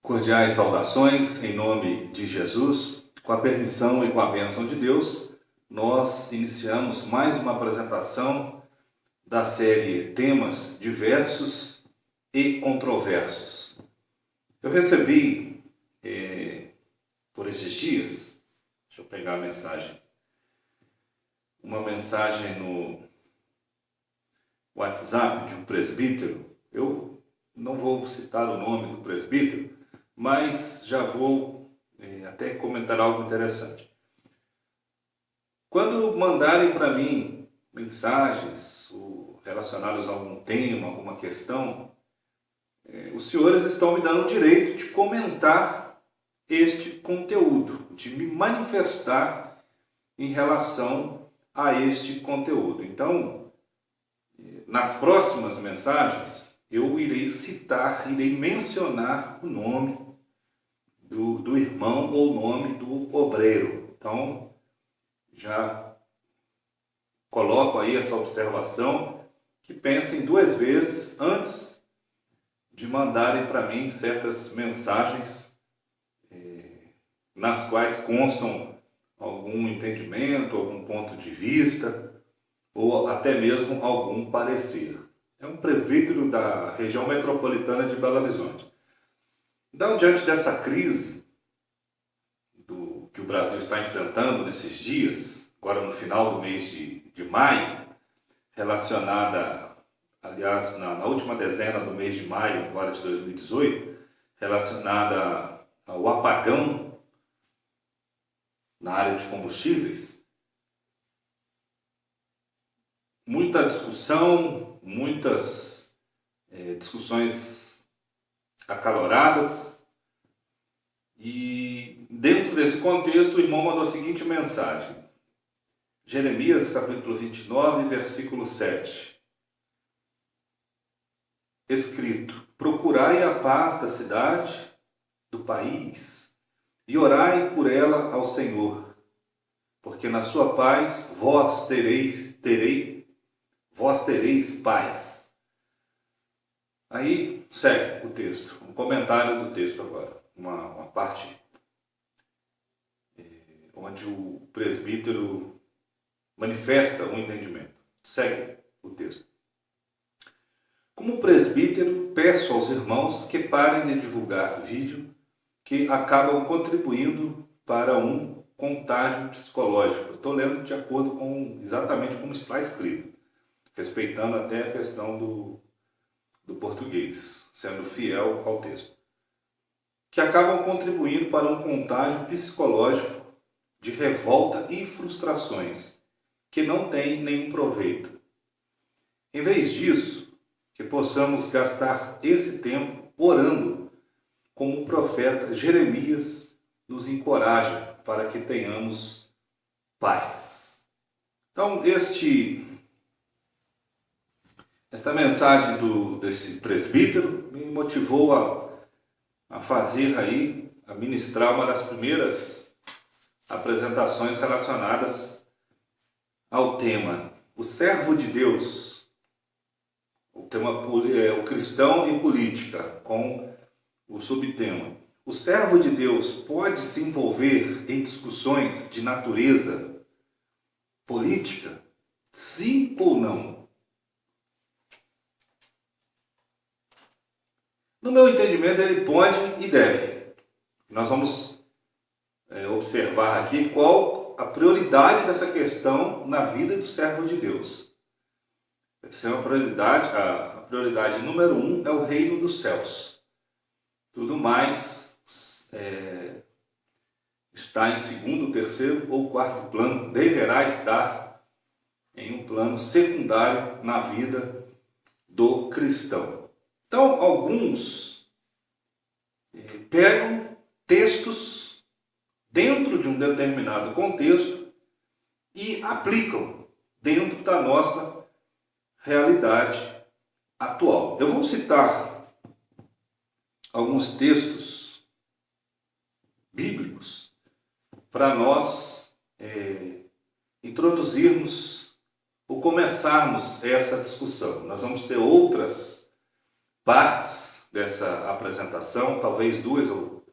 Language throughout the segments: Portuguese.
Cordiais saudações em nome de Jesus. Com a permissão e com a bênção de Deus, nós iniciamos mais uma apresentação da série Temas Diversos e Controversos. Eu recebi por esses dias, deixa eu pegar a mensagem, uma mensagem no WhatsApp de um presbítero. Eu não vou citar o nome do presbítero, mas já vou até comentar algo interessante. Quando mandarem para mim mensagens relacionadas a algum tema, alguma questão, os senhores estão me dando o direito de comentar este conteúdo, de me manifestar em relação a este conteúdo. Então, nas próximas mensagens, eu irei citar, irei mencionar o nome do irmão ou o nome do obreiro. Então, já coloco aí essa observação, que pensem duas vezes antes de mandarem para mim certas mensagens nas quais constam algum entendimento, algum ponto de vista ou até mesmo algum parecer. É um presbítero da região metropolitana de Belo Horizonte. Então, diante dessa crise que o Brasil está enfrentando nesses dias, agora no final do mês de maio, relacionada, aliás, na última dezena do mês de maio, agora de 2018, relacionada ao apagão na área de combustíveis, muita discussão, muitas discussões acaloradas, e dentro desse contexto o irmão mandou a seguinte mensagem: Jeremias capítulo 29, versículo 7, escrito: procurai a paz da cidade, do país, e orai por ela ao Senhor, porque na sua paz vós tereis paz. Aí segue o texto, um comentário do texto agora, uma parte onde o presbítero manifesta um entendimento. Segue o texto. Como presbítero, peço aos irmãos que parem de divulgar vídeo que acabam contribuindo para um contágio psicológico. Estou lendo de acordo com exatamente como está escrito, respeitando até a questão do português, sendo fiel ao texto. Que acabam contribuindo para um contágio psicológico de revolta e frustrações, que não tem nenhum proveito. Em vez disso, que possamos gastar esse tempo orando, como o profeta Jeremias nos encoraja para que tenhamos paz. Então, esta mensagem desse presbítero me motivou a fazer aí, a ministrar uma das primeiras apresentações relacionadas ao tema o servo de Deus, o tema o cristão e política, com o subtema: o servo de Deus pode se envolver em discussões de natureza política? Sim ou não? No meu entendimento, ele pode e deve. Nós vamos observar aqui qual a prioridade dessa questão na vida do servo de Deus. Deve ser uma prioridade, a prioridade número 1 é o reino dos céus. Tudo mais está em segundo, terceiro ou quarto plano, deverá estar em um plano secundário na vida do cristão. Então, alguns pegam textos dentro de um determinado contexto e aplicam dentro da nossa realidade atual. Eu vou citar alguns textos bíblicos para nós introduzirmos ou começarmos essa discussão. Nós vamos ter outras partes dessa apresentação, talvez 2 ou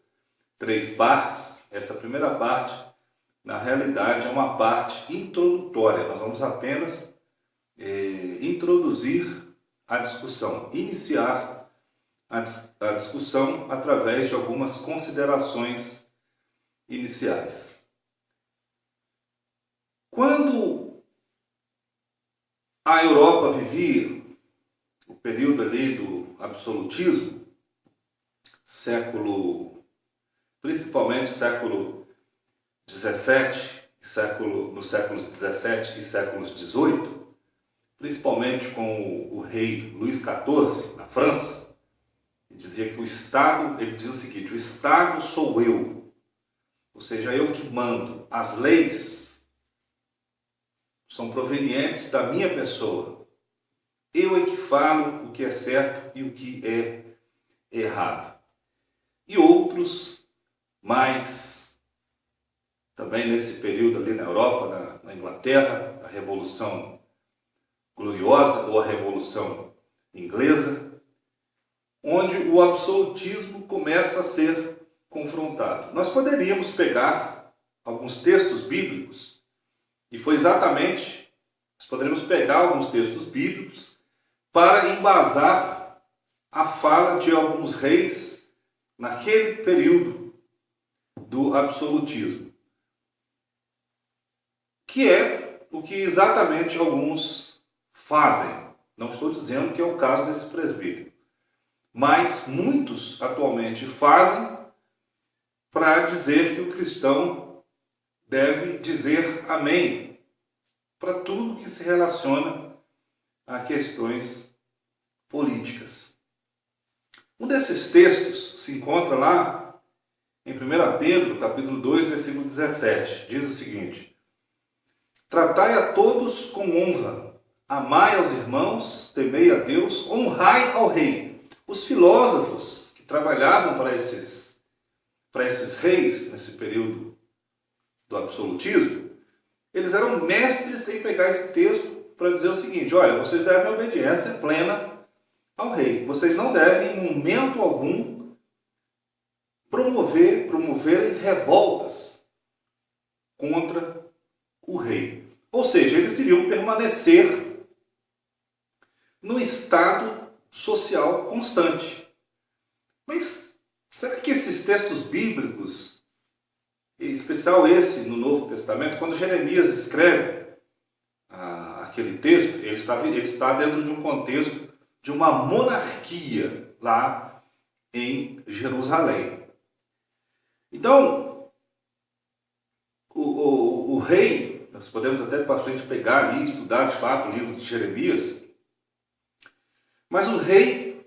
3 partes. Essa primeira parte, na realidade, é uma parte introdutória. Nós vamos apenas introduzir a discussão, iniciar a discussão através de algumas considerações iniciais. Quando a Europa vivia o período ali do absolutismo, principalmente século XVII, nos séculos XVII e séculos XVIII, principalmente com o rei Luís XIV, na França, ele dizia que o Estado, ele diz o seguinte: o Estado sou eu, ou seja, eu que mando, as leis são provenientes da minha pessoa, eu é que falo o que é certo e o que é errado. E outros, mais também nesse período ali na Europa, na Inglaterra, a Revolução Gloriosa ou a Revolução Inglesa, onde o absolutismo começa a ser confrontado. Nós poderíamos pegar alguns textos bíblicos, e foi exatamente, nós poderíamos pegar alguns textos bíblicos para embasar a fala de alguns reis naquele período do absolutismo, que é o que exatamente alguns fazem. Não estou dizendo que é o caso desse presbítero, mas muitos atualmente fazem para dizer que o cristão deve dizer amém para tudo que se relaciona a questões políticas. Um desses textos se encontra lá em 1 Pedro, capítulo 2, versículo 17. Diz o seguinte: tratai a todos com honra, amai aos irmãos, temei a Deus, honrai ao rei. Os filósofos que trabalhavam para esses reis, nesse período do absolutismo, eles eram mestres em pegar esse texto para dizer o seguinte: olha, vocês devem obediência plena ao rei. Vocês não devem, em momento algum, promoverem revoltas contra o rei. Ou seja, eles iriam permanecer no estado social constante. Mas será que esses textos bíblicos, em especial esse no Novo Testamento, quando Jeremias escreve aquele texto, ele está dentro de um contexto de uma monarquia lá em Jerusalém. Então, o rei, nós podemos até para frente pegar ali e estudar de fato o livro de Jeremias, mas o rei,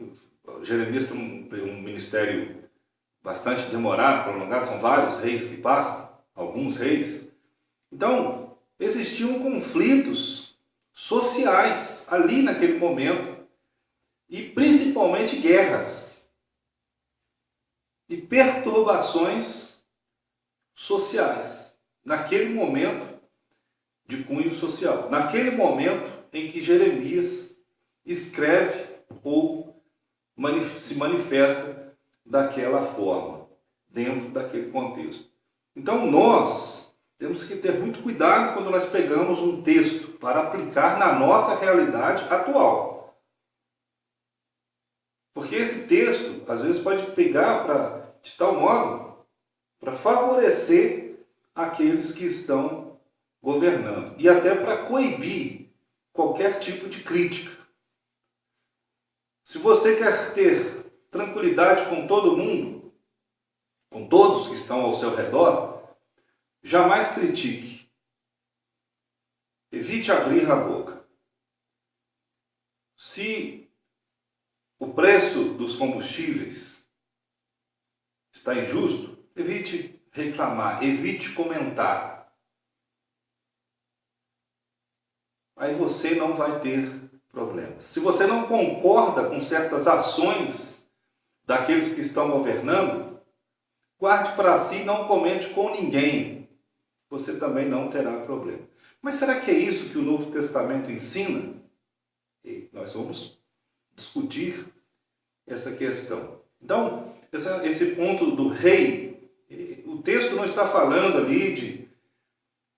Jeremias tem um ministério bastante demorado, prolongado, são vários reis que passam, alguns reis. Então, existiam conflitos sociais ali naquele momento, e principalmente guerras e perturbações sociais, naquele momento de cunho social, naquele momento em que Jeremias escreve ou se manifesta daquela forma, dentro daquele contexto. Então nós temos que ter muito cuidado quando nós pegamos um texto para aplicar na nossa realidade atual. Porque esse texto, às vezes, pode pegar de tal modo para favorecer aqueles que estão governando e até para coibir qualquer tipo de crítica. Se você quer ter tranquilidade com todo mundo, com todos que estão ao seu redor, jamais critique. Evite abrir a boca. Se o preço dos combustíveis está injusto, evite reclamar, evite comentar. Aí você não vai ter problemas. Se você não concorda com certas ações daqueles que estão governando, guarde para si e não comente com ninguém. Você também não terá problema. Mas será que é isso que o Novo Testamento ensina? E nós vamos discutir essa questão. Então, esse ponto do rei, o texto não está falando ali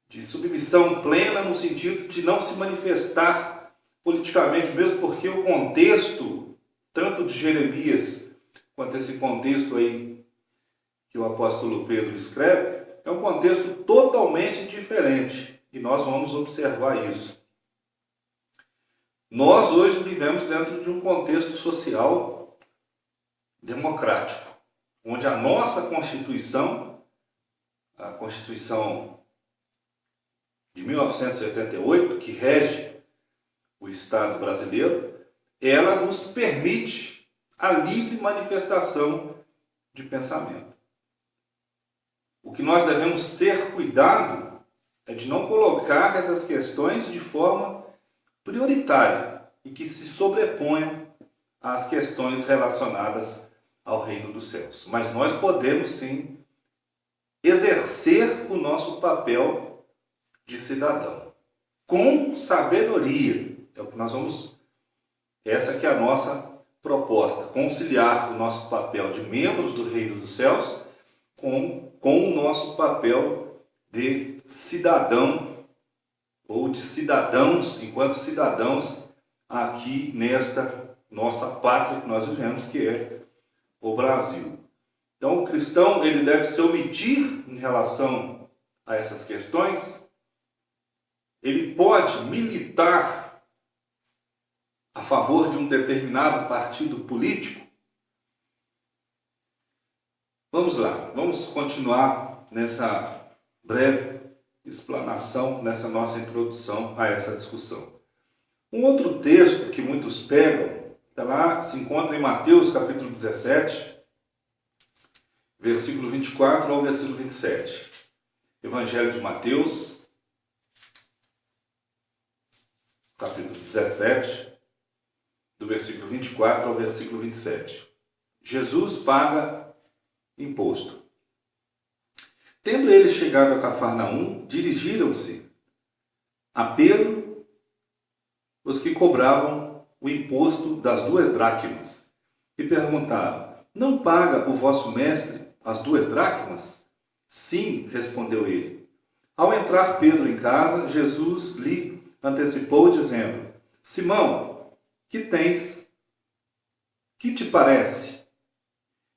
de submissão plena no sentido de não se manifestar politicamente, mesmo porque o contexto, tanto de Jeremias quanto esse contexto aí que o apóstolo Pedro escreve, é um contexto totalmente diferente e nós vamos observar isso. Nós hoje vivemos dentro de um contexto social democrático, onde a nossa Constituição, a Constituição de 1988, que rege o Estado brasileiro, ela nos permite a livre manifestação de pensamento. O que nós devemos ter cuidado é de não colocar essas questões de forma prioritária e que se sobreponham às questões relacionadas ao reino dos céus. Mas nós podemos sim exercer o nosso papel de cidadão com sabedoria. É o que nós vamos, essa que é a nossa proposta, conciliar o nosso papel de membros do reino dos céus com o nosso papel de cidadão ou de cidadãos, enquanto cidadãos aqui nesta nossa pátria que nós vivemos, que é o Brasil. Então o cristão ele deve se omitir em relação a essas questões. Ele pode militar a favor de um determinado partido político. Vamos lá, vamos continuar nessa breve explanação, nessa nossa introdução a essa discussão. Um outro texto que muitos pegam, se encontra em Mateus capítulo 17, versículo 24 ao versículo 27. Evangelho de Mateus, capítulo 17, do versículo 24 ao versículo 27. Jesus paga imposto. Tendo eles chegado a Cafarnaum, dirigiram-se a Pedro os que cobravam o imposto das 2 dracmas e perguntaram: não paga o vosso mestre as 2 dracmas? Sim, respondeu ele. Ao entrar Pedro em casa, Jesus lhe antecipou dizendo: Simão, que tens? Que te parece?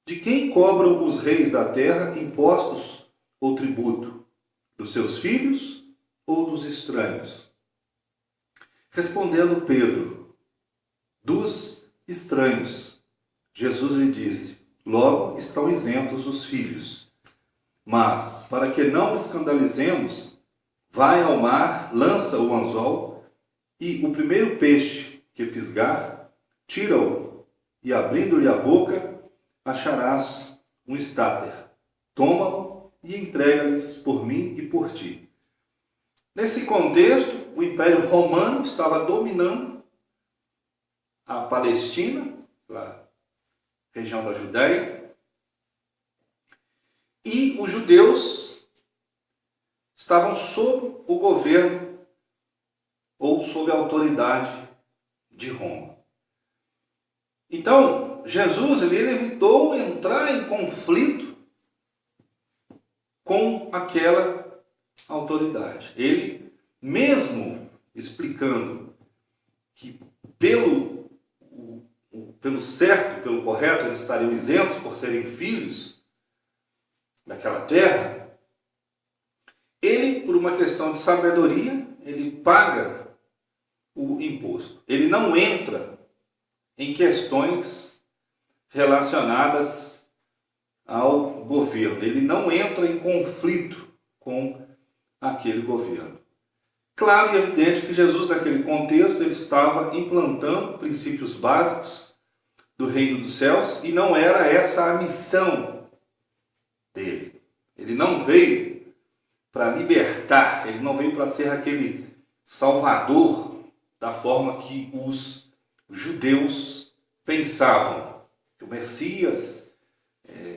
De quem cobram os reis da terra impostos ou tributo? Dos seus filhos ou dos estranhos? Respondendo Pedro: dos estranhos. Jesus lhe disse: logo estão isentos os filhos. Mas, para que não escandalizemos, vai ao mar, lança o anzol, e o primeiro peixe que fisgar, tira-o, e abrindo-lhe a boca, acharás um estáter. Toma-o e entrega-lhes por mim e por ti. Nesse contexto, o Império Romano estava dominando a Palestina, a região da Judéia, e os judeus estavam sob o governo ou sob a autoridade de Roma. Então, Jesus ele evitou entrar em conflito com aquela autoridade. Ele, mesmo explicando que pelo certo, pelo correto, eles estariam isentos por serem filhos daquela terra, ele, por uma questão de sabedoria, ele paga o imposto. Ele não entra em questões relacionadas ao governo. Ele não entra em conflito com aquele governo. Claro e evidente que Jesus, naquele contexto, ele estava implantando princípios básicos do reino dos céus e não era essa a missão dele. Ele não veio para libertar, ele não veio para ser aquele salvador da forma que os judeus pensavam, que o Messias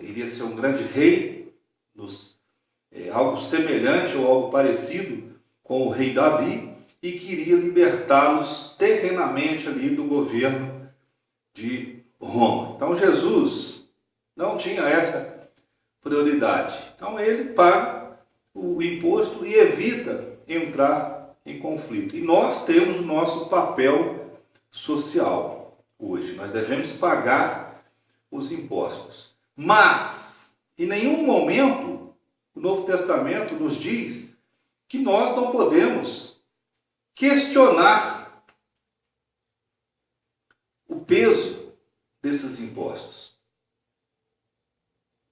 iria ser um grande rei, algo semelhante ou algo parecido com o rei Davi, e queria libertá-los terrenamente ali do governo de Roma. Então Jesus não tinha essa prioridade. Então ele paga o imposto e evita entrar em conflito. E nós temos o nosso papel social hoje. Nós devemos pagar os impostos. Mas, em nenhum momento, o Novo Testamento nos diz que nós não podemos questionar o peso desses impostos.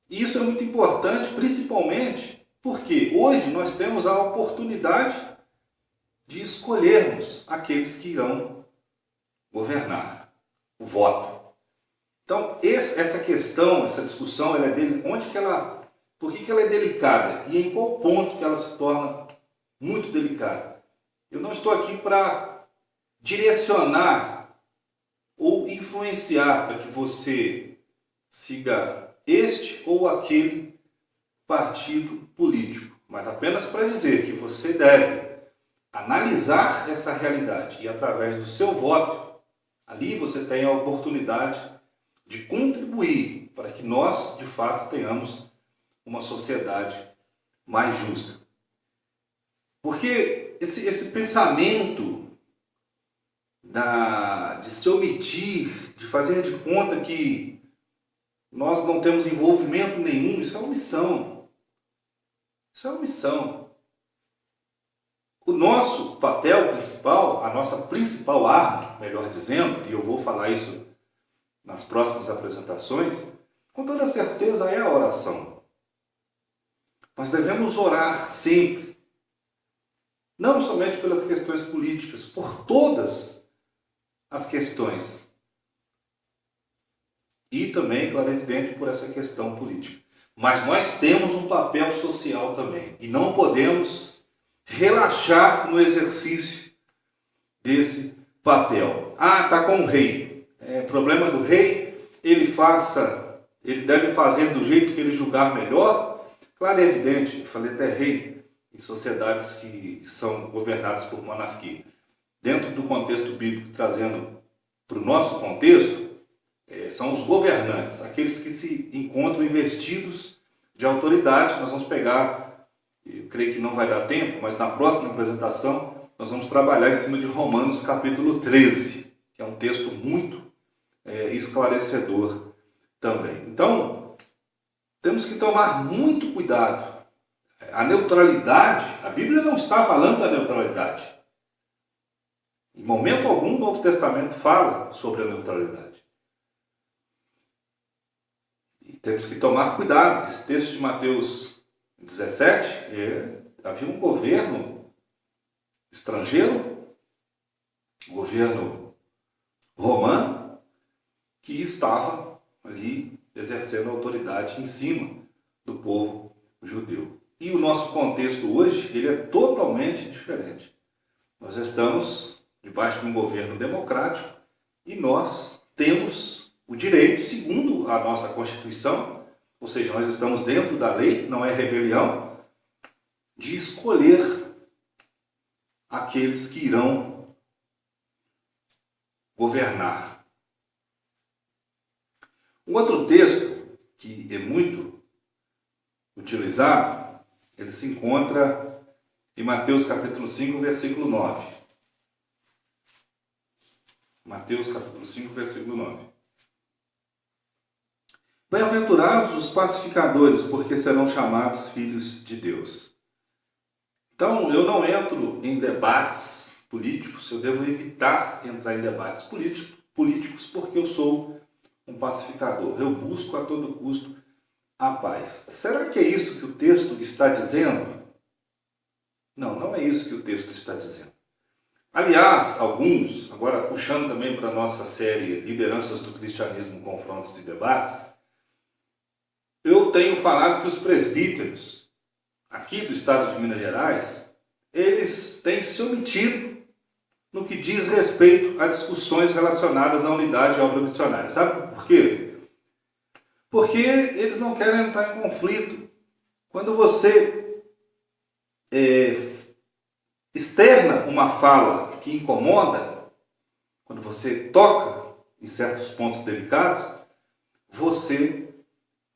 E isso é muito importante, principalmente porque hoje nós temos a oportunidade de escolhermos aqueles que irão governar, o voto. Então, essa questão, essa discussão, ela é dele, por que ela é delicada e em qual ponto que ela se torna muito delicada? Eu não estou aqui para direcionar ou influenciar para que você siga este ou aquele partido político, mas apenas para dizer que você deve analisar essa realidade e através do seu voto, ali você tem a oportunidade de contribuir para que nós, de fato, tenhamos uma sociedade mais justa. Porque esse pensamento de se omitir, de fazer de conta que nós não temos envolvimento nenhum, isso é omissão. Isso é omissão. O nosso papel principal, a nossa principal arma, melhor dizendo, e eu vou falar isso nas próximas apresentações, com toda certeza é a oração. Nós devemos orar sempre, não somente pelas questões políticas, por todas as questões. E também, claro, evidente, por essa questão política. Mas nós temos um papel social também, e não podemos relaxar no exercício desse papel. Está com o rei. Problema do rei, ele deve fazer do jeito que ele julgar melhor. Claro, é evidente, eu falei até rei em sociedades que são governadas por monarquia. Dentro do contexto bíblico, trazendo para o nosso contexto, são os governantes, aqueles que se encontram investidos de autoridade. Nós vamos pegar, eu creio que não vai dar tempo, mas na próxima apresentação nós vamos trabalhar em cima de Romanos capítulo 13, que é um texto muito esclarecedor também. Então, temos que tomar muito cuidado. A neutralidade, a Bíblia não está falando da neutralidade. Em momento algum o Novo Testamento fala sobre a neutralidade. E temos que tomar cuidado. Esse texto de Mateus 17, havia um governo estrangeiro, governo romano, que estava ali exercendo autoridade em cima do povo judeu. E o nosso contexto hoje, ele é totalmente diferente. Nós estamos debaixo de um governo democrático e nós temos o direito, segundo a nossa Constituição, ou seja, nós estamos dentro da lei, não é rebelião, de escolher aqueles que irão governar. Um outro texto que é muito utilizado, ele se encontra em Mateus capítulo 5, versículo 9. Mateus capítulo 5, versículo 9. Bem-aventurados os pacificadores, porque serão chamados filhos de Deus. Então, eu não entro em debates políticos, eu devo evitar entrar em debates políticos porque eu sou um pacificador. Eu busco a todo custo a paz. Será que é isso que o texto está dizendo? Não, não é isso que o texto está dizendo. Aliás, alguns, agora puxando também para a nossa série Lideranças do Cristianismo, Confrontos e Debates, eu tenho falado que os presbíteros aqui do estado de Minas Gerais, eles têm se omitido no que diz respeito a discussões relacionadas à unidade e obra missionária. Sabe por quê? Porque eles não querem entrar em conflito. Quando você externa uma fala que incomoda, quando você toca em certos pontos delicados, você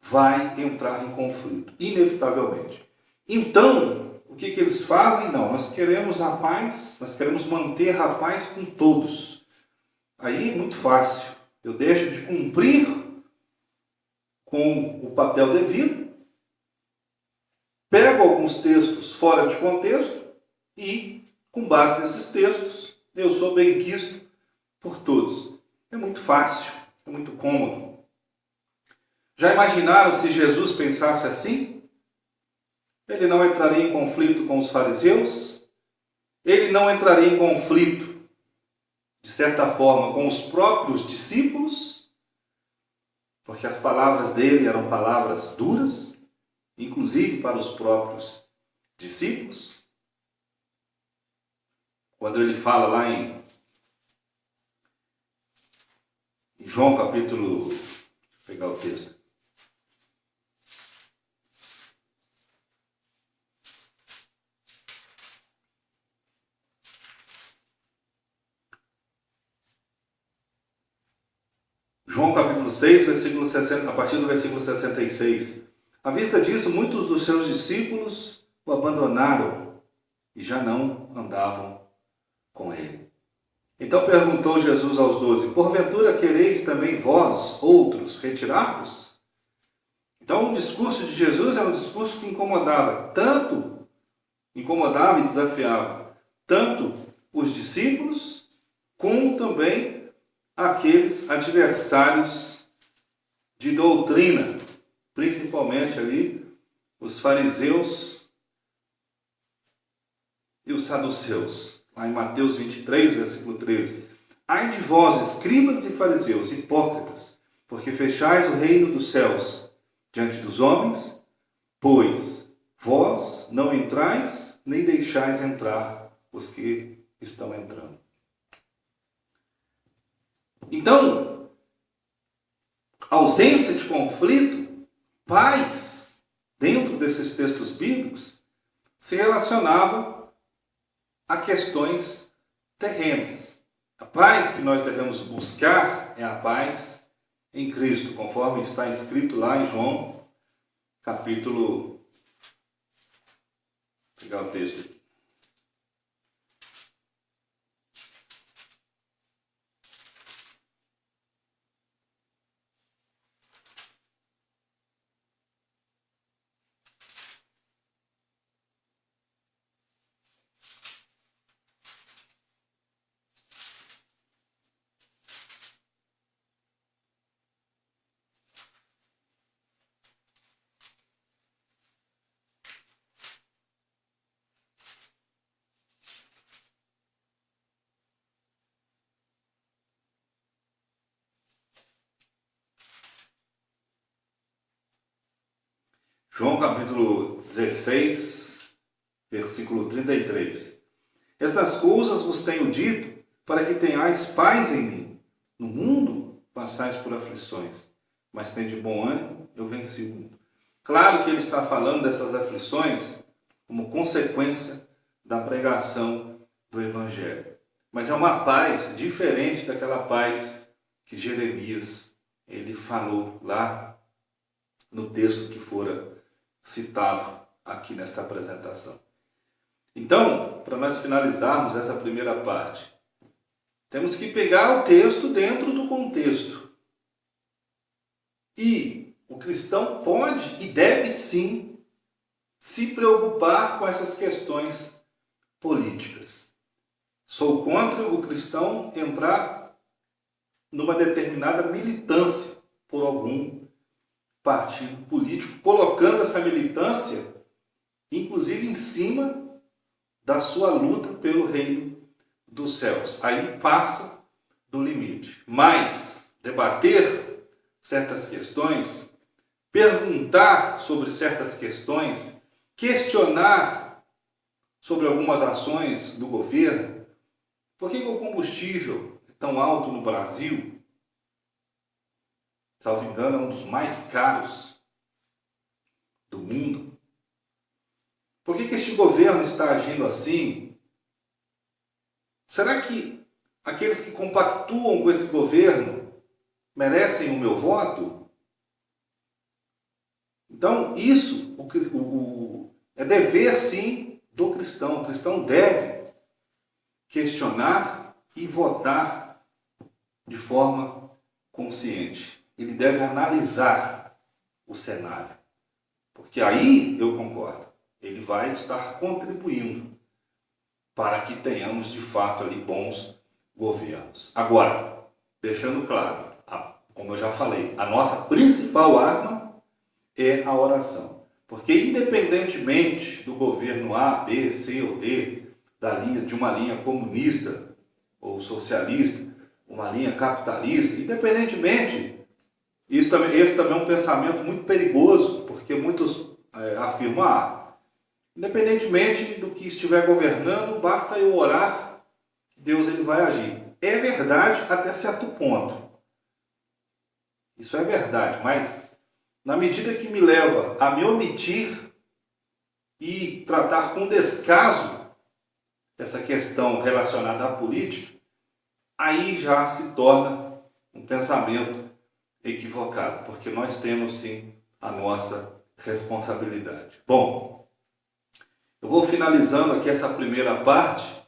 vai entrar em conflito, inevitavelmente. Então, o que eles fazem? Não, nós queremos a paz, nós queremos manter a paz com todos. Aí é muito fácil, eu deixo de cumprir com o papel devido, pego alguns textos fora de contexto e, com base nesses textos, eu sou benquisto por todos. É muito fácil, é muito cômodo. Já imaginaram se Jesus pensasse assim? Ele não entraria em conflito com os fariseus? Ele não entraria em conflito, de certa forma, com os próprios discípulos? Porque as palavras dele eram palavras duras, inclusive para os próprios discípulos. Quando ele fala lá em João capítulo... Deixa eu pegar o texto. João capítulo 6, versículo 60, a partir do versículo 66. À vista disso, muitos dos seus discípulos o abandonaram e já não andavam com ele. Então perguntou Jesus aos 12, porventura quereis também vós, outros, retirar-vos? Então o discurso de Jesus era um discurso que incomodava e desafiava tanto os discípulos, como também aqueles adversários de doutrina, principalmente ali os fariseus e os saduceus. Lá em Mateus 23, versículo 13. Ai de vós, escribas e fariseus, hipócritas, porque fechais o reino dos céus diante dos homens, pois vós não entrais, nem deixais entrar os que estão entrando. Então, ausência de conflito, paz, dentro desses textos bíblicos, se relacionava a questões terrenas. A paz que nós devemos buscar é a paz em Cristo, conforme está escrito lá em João, capítulo... Vou pegar o texto aqui. João capítulo 16, versículo 33. Estas coisas vos tenho dito, para que tenhais paz em mim. No mundo passais por aflições, mas tende bom ânimo, eu venci o mundo. Claro que ele está falando dessas aflições como consequência da pregação do Evangelho. Mas é uma paz diferente daquela paz que Jeremias ele falou lá no texto que fora citado aqui nesta apresentação. Então, para nós finalizarmos essa primeira parte, temos que pegar o texto dentro do contexto. E o cristão pode e deve sim se preocupar com essas questões políticas. Sou contra o cristão entrar numa determinada militância por algum partido político, colocando essa militância, inclusive em cima da sua luta pelo reino dos céus. Aí passa do limite. Mas debater certas questões, perguntar sobre certas questões, questionar sobre algumas ações do governo. Por que o combustível é tão alto no Brasil? Salvo engano, é um dos mais caros do mundo. Por que este governo está agindo assim? Será que aqueles que compactuam com esse governo merecem o meu voto? Então, isso é dever, sim, do cristão. O cristão deve questionar e votar de forma consciente. Ele deve analisar o cenário. Porque aí, eu concordo, ele vai estar contribuindo para que tenhamos, de fato, ali bons governos. Agora, deixando claro, como eu já falei, a nossa principal arma é a oração. Porque independentemente do governo A, B, C ou D, de uma linha comunista ou socialista, uma linha capitalista, independentemente, esse também é um pensamento muito perigoso, porque muitos afirmam, independentemente do que estiver governando, basta eu orar, que Deus ele vai agir. É verdade até certo ponto. Isso é verdade, mas na medida que me leva a me omitir e tratar com descaso essa questão relacionada à política, aí já se torna um pensamento equivocado, porque nós temos sim a nossa responsabilidade. Bom, eu vou finalizando aqui essa primeira parte.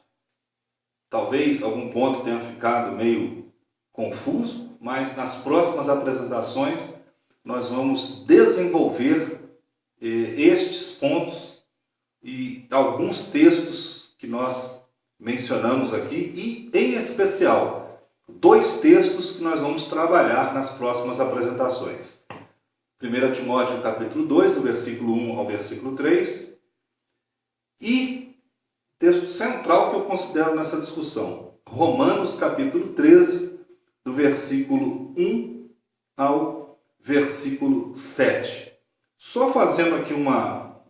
Talvez algum ponto tenha ficado meio confuso, mas nas próximas apresentações nós vamos desenvolver estes pontos e alguns textos que nós mencionamos aqui e, em especial, 2 textos que nós vamos trabalhar nas próximas apresentações. 1 Timóteo capítulo 2, do versículo 1 ao versículo 3, e texto central que eu considero nessa discussão, Romanos capítulo 13, do versículo 1 ao versículo 7. Só fazendo aqui uma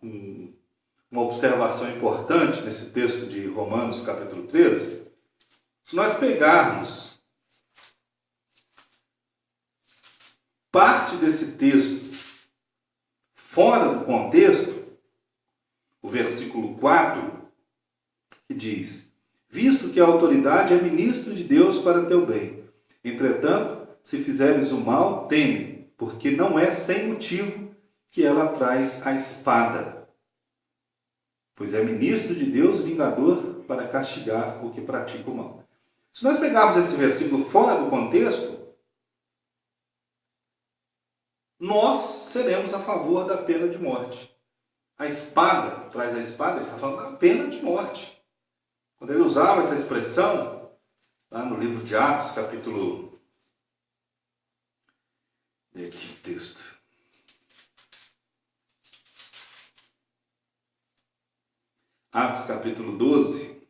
observação importante nesse texto de Romanos capítulo 13, se nós pegarmos parte desse texto fora do contexto, o versículo 4, que diz: visto que a autoridade é ministro de Deus para teu bem, entretanto, se fizeres o mal, teme, porque não é sem motivo que ela traz a espada, pois é ministro de Deus, vingador, para castigar o que pratica o mal. Se nós pegarmos esse versículo fora do contexto, nós seremos a favor da pena de morte. A espada, traz a espada, ele está falando da pena de morte. Quando ele usava essa expressão, lá no livro de Atos, capítulo... Aqui o texto. Atos, capítulo 12,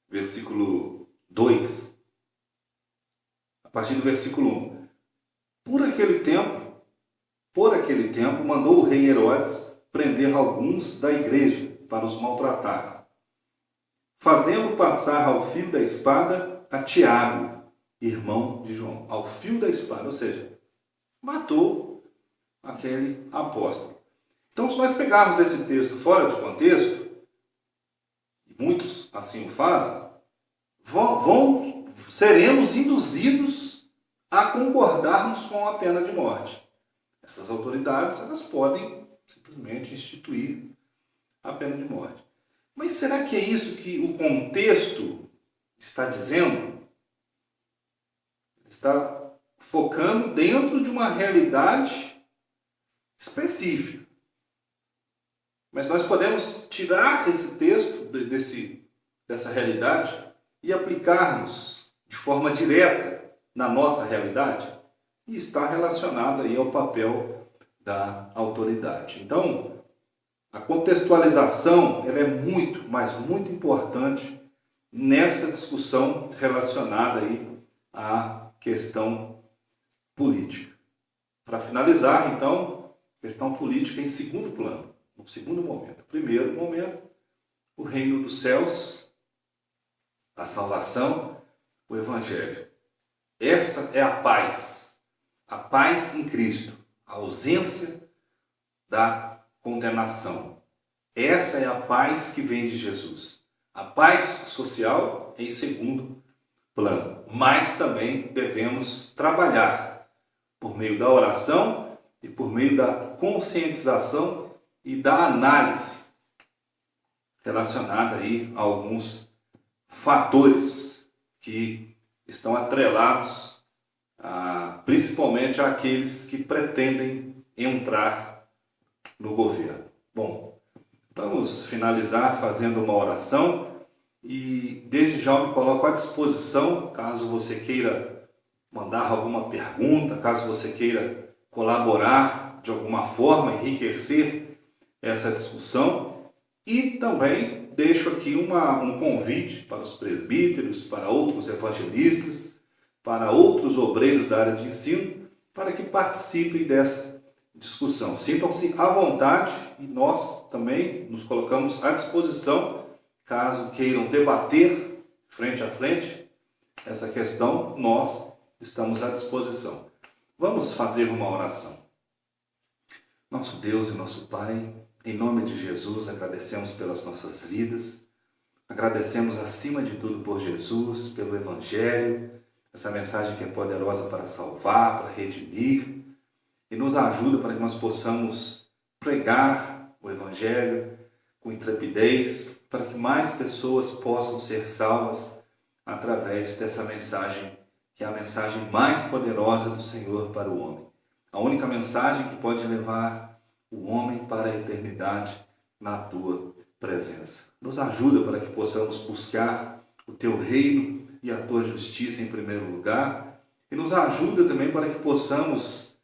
versículo 2. A partir do versículo 1. Por aquele tempo, mandou o rei Herodes prender alguns da igreja para os maltratar, fazendo passar ao fio da espada a Tiago, irmão de João. Ao fio da espada, ou seja, matou aquele apóstolo. Então, se nós pegarmos esse texto fora de contexto, e muitos assim o fazem, seremos induzidos a concordarmos com a pena de morte. Essas autoridades, elas podem simplesmente instituir a pena de morte. Mas será que é isso que o contexto está dizendo? Está focando dentro de uma realidade específica. Mas nós podemos tirar esse texto dessa realidade e aplicarmos de forma direta na nossa realidade, e está relacionado aí ao papel da autoridade. Então, a contextualização ela é muito, mas muito importante nessa discussão relacionada aí à questão política. Para finalizar, então, questão política em segundo plano, no segundo momento. Primeiro momento, o reino dos céus, a salvação, o evangelho. Essa é a paz em Cristo, a ausência da condenação. Essa é a paz que vem de Jesus. A paz social em segundo plano, mas também devemos trabalhar por meio da oração e por meio da conscientização e da análise relacionada aí a alguns fatores que estão atrelados principalmente àqueles que pretendem entrar no governo. Bom, vamos finalizar fazendo uma oração e desde já eu me coloco à disposição, caso você queira mandar alguma pergunta, caso você queira colaborar de alguma forma, enriquecer essa discussão. E também deixo aqui um convite para os presbíteros, para outros evangelistas, para outros obreiros da área de ensino, para que participem dessa discussão. Sintam-se à vontade e nós também nos colocamos à disposição, caso queiram debater frente a frente essa questão, nós estamos à disposição. Vamos fazer uma oração. Nosso Deus e nosso Pai, em nome de Jesus, agradecemos pelas nossas vidas, agradecemos acima de tudo por Jesus, pelo Evangelho, essa mensagem que é poderosa para salvar, para redimir, e nos ajuda para que nós possamos pregar o Evangelho com intrepidez, para que mais pessoas possam ser salvas através dessa mensagem, que é a mensagem mais poderosa do Senhor para o homem. A única mensagem que pode levar o homem para a eternidade na tua presença. Nos ajuda para que possamos buscar o teu reino e a tua justiça em primeiro lugar, e nos ajuda também para que possamos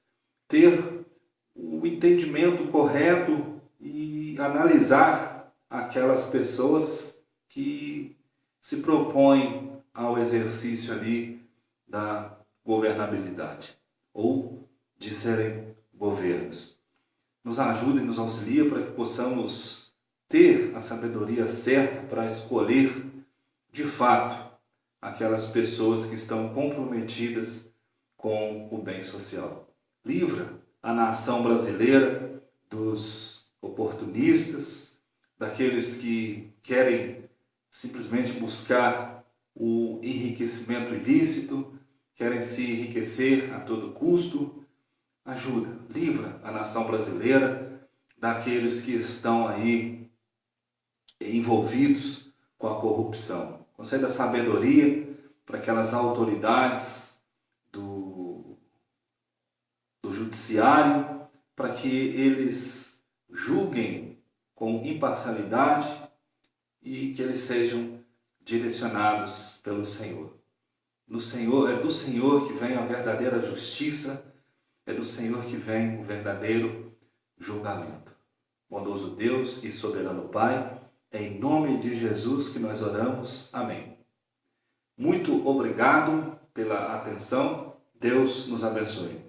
ter o entendimento correto e analisar aquelas pessoas que se propõem ao exercício ali da governabilidade ou de serem governos. Nos ajuda e nos auxilia para que possamos ter a sabedoria certa para escolher de fato aquelas pessoas que estão comprometidas com o bem social. Livra a nação brasileira dos oportunistas, daqueles que querem simplesmente buscar o enriquecimento ilícito, querem se enriquecer a todo custo. Ajuda, livra a nação brasileira daqueles que estão aí envolvidos com a corrupção. Conceda sabedoria para aquelas autoridades do judiciário, para que eles julguem com imparcialidade e que eles sejam direcionados pelo Senhor. É do Senhor que vem a verdadeira justiça, é do Senhor que vem o verdadeiro julgamento. Bondoso Deus e soberano Pai, é em nome de Jesus que nós oramos. Amém. Muito obrigado pela atenção. Deus nos abençoe.